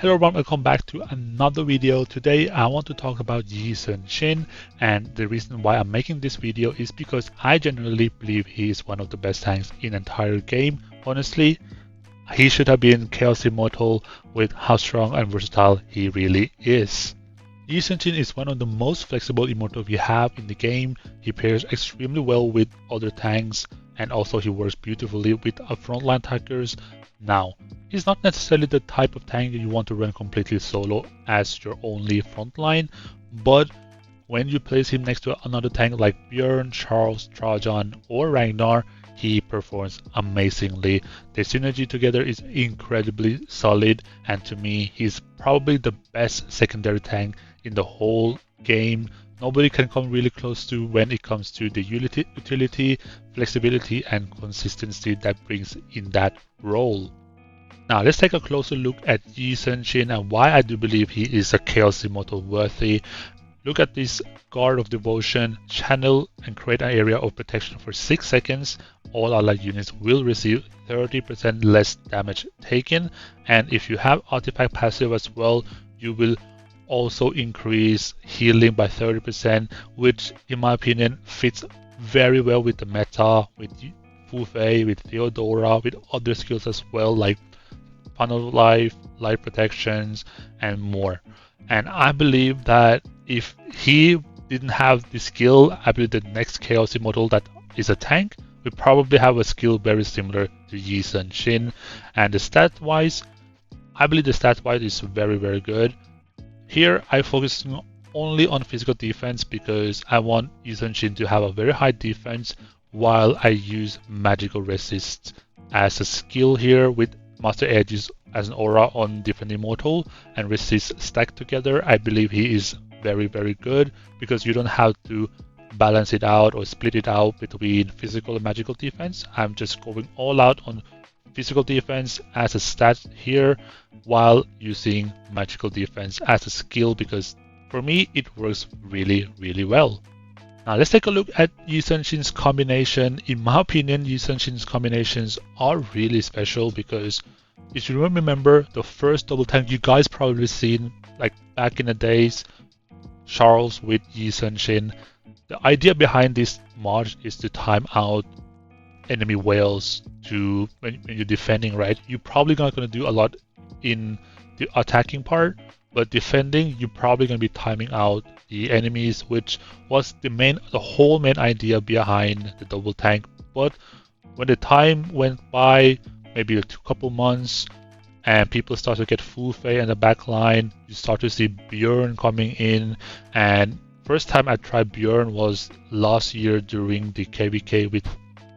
Hello everyone, welcome back to another video. Today I want to talk about Yi Sun Shin, and the reason why I'm making this video is because I genuinely believe he is one of the best tanks in the entire game. Honestly, he should have been Chaos Immortal with how strong and versatile he really is. Yi Sun Shin is one of the most flexible immortals we have in the game. He pairs extremely well with other tanks, and also he works beautifully with frontline attackers. Now, he's not necessarily the type of tank you want to run completely solo as your only frontline, but when you place him next to another tank like Bjorn, Charles, Trajan, or Ragnar, he performs amazingly. Their synergy together is incredibly solid, and to me, he's probably the best secondary tank in the whole game. Nobody can come really close to when it comes to the utility, flexibility, and consistency that brings in that role. Now let's take a closer look at Yi Sun Shin and why I do believe he is a Chaos Immortal worthy. Look at this Guard of Devotion, channel and create an area of protection for 6 seconds. All allied units will receive 30% less damage taken, and if you have artifact passive as well, you will also increase healing by 30%, which in my opinion fits very well with the meta, with Fu Fei, with Theodora, with other skills as well like Funnel Life, Life Protections, and more. And I believe that if he didn't have the skill, I believe the next Chaos Immortal that is a tank will probably have a skill very similar to Yi Sun Shin. And the stat wise, I believe the stat wise is very good. Here I focus only on physical defense because I want Yi Sun Shin to have a very high defense while I use magical resist as a skill here with Master Edges as an aura on different immortal and resist stacked together. I believe he is very good because you don't have to balance it out or split it out between physical and magical defense. I'm just going all out on physical defense as a stat here while using magical defense as a skill because for me it works really well. Now let's take a look at Yi Sun Shin's combination. In my opinion, Yi Sun Shin's combinations are really special because if you remember the first double tank you guys probably seen like back in the days, Charles with Yi Sun Shin. The idea behind this mod is to time out enemy whales to when you're defending, right? You're probably not going to do a lot in the attacking part, but defending you're probably going to be timing out the enemies, which was the whole main idea behind the double tank. But when the time went by, maybe a couple months, and people start to get Fu Fei in the back line, you start to see Bjorn coming in. And first time I tried Bjorn was last year during the KVK with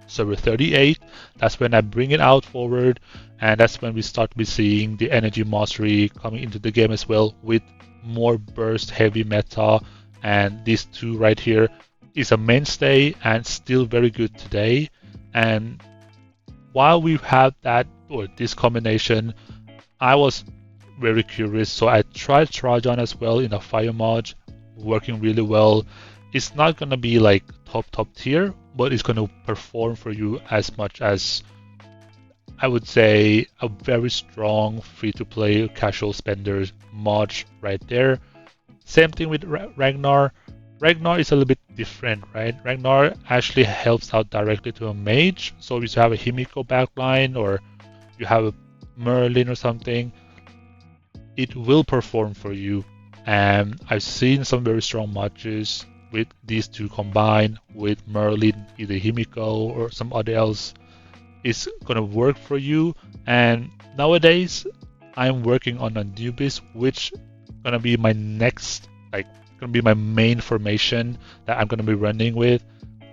server 38. That's when I bring it out forward, and that's when we start to be seeing the energy mastery coming into the game as well with more burst heavy meta. And these two right here is a mainstay and still very good today. And while we have that or this combination, I was very curious, so I tried Trajan as well in a fire mod, working really well. It's not gonna be like top tier, but it's gonna perform for you as much as I would say a very strong free-to-play casual spender mod right there. Same thing with Ragnar. Ragnar is a little bit different, right? Ragnar actually helps out directly to a mage. So if you have a Himiko backline or you have a Merlin or something, it will perform for you. And I've seen some very strong matches with these two combined with Merlin, either Himiko or some other else. It's gonna work for you. And nowadays I'm working on Anubis, which gonna be my next, gonna be my main formation that I'm gonna be running with,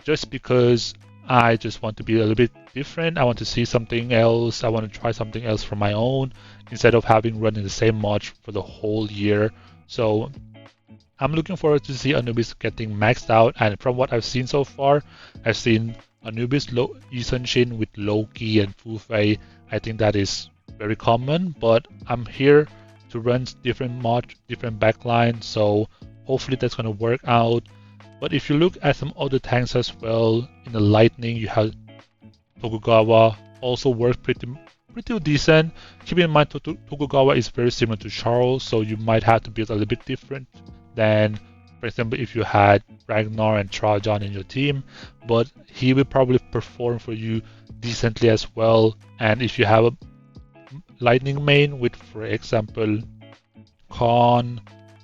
just because I just want to be a little bit different. I want to see something else. I want to try something else for my own instead of having running the same mod for the whole year. So I'm looking forward to see Anubis getting maxed out, and from what I've seen so far, I've seen Anubis, Yi Sun Shin with Loki and Fu Fei. I think that is very common, but I'm here to run different mod, different backlines, so hopefully that's going to work out. But if you look at some other tanks as well, in the Lightning you have Tokugawa, also works pretty decent. Keep in mind Tokugawa is very similar to Charles, so you might have to build a little bit different than, for example, if you had Ragnar and Trajan in your team, but he will probably perform for you decently as well. And if you have a lightning main with, for example, Khan,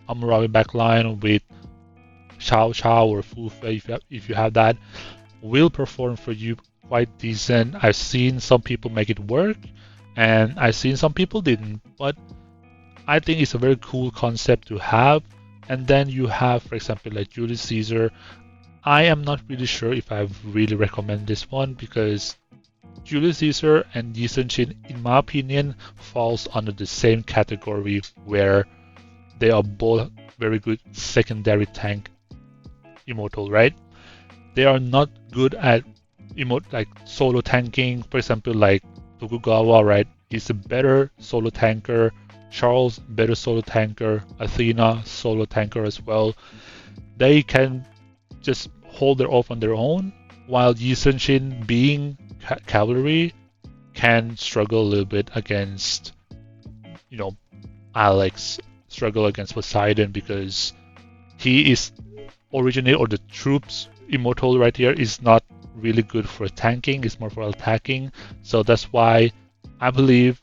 Amurabi backline with Xiao Xiao or Fu Fei, if you have that, will perform for you quite decent. I've seen some people make it work, and I've seen some people didn't, but I think it's a very cool concept to have. And then you have, for example, like Julius Caesar. I am not really sure if I really recommend this one, because Julius Caesar and Yi Sun Shin, in my opinion, falls under the same category where they are both very good secondary tank immortal, right? They are not good at like solo tanking. For example, like Tokugawa, right? He's a better solo tanker. Charles, better solo tanker. Athena, solo tanker as well. They can just hold their off on their own, while Yi Sun Shin, being cavalry, can struggle a little bit against, you know, Alex, struggle against Poseidon, because he is originally, or the troops immortal right here, is not really good for tanking, it's more for attacking. So that's why I believe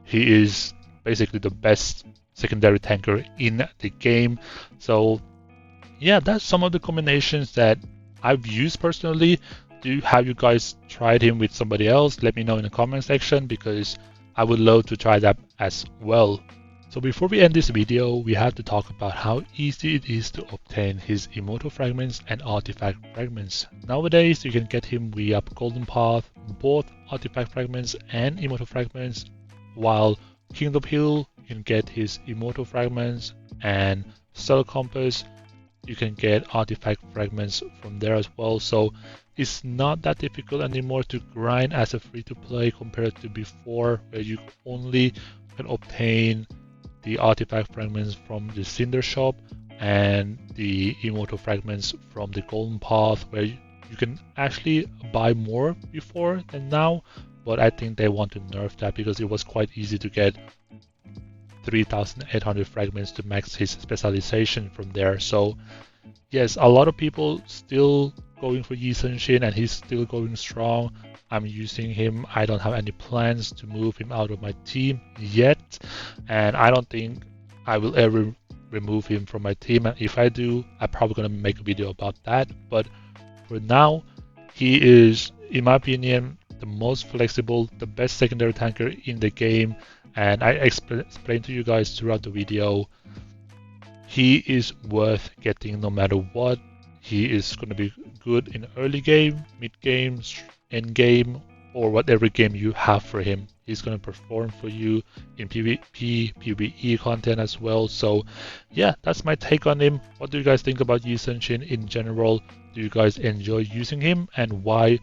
he is basically the best secondary tanker in the game. So yeah, that's some of the combinations that I've used personally. Have you guys tried him with somebody else? Let me know in the comment section, because I would love to try that as well. So before we end this video, we have to talk about how easy it is to obtain his immortal fragments and artifact fragments. Nowadays, you can get him via Golden Path, both artifact fragments and immortal fragments, while Kingdom Hill, you can get his immortal fragments, and Stellar Compass, you can get artifact fragments from there as well. So it's not that difficult anymore to grind as a free-to-play compared to before, where you only can obtain the artifact fragments from the Cinder Shop and the immortal fragments from the Golden Path, where you can actually buy more before than now. But I think they want to nerf that, because it was quite easy to get 3,800 fragments to max his specialization from there. So yes, a lot of people still going for Yi Sun Shin, and he's still going strong. I'm using him. I don't have any plans to move him out of my team yet, and I don't think I will ever remove him from my team. And if I do, I'm probably going to make a video about that. But for now, he is, in my opinion, the most flexible, the best secondary tanker in the game. And I explained to you guys throughout the video, he is worth getting no matter what. He is going to be good in early game, mid game, end game, or whatever game you have for him. He's going to perform for you in PvP, PvE content as well. So yeah, that's my take on him. What do you guys think about Yi Sun Shin in general? Do you guys enjoy using him, and why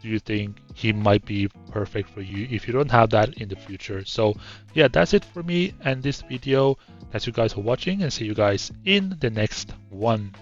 do you think he might be perfect for you if you don't have that in the future? So yeah, that's it for me and this video. Thanks you guys for watching, and see you guys in the next one.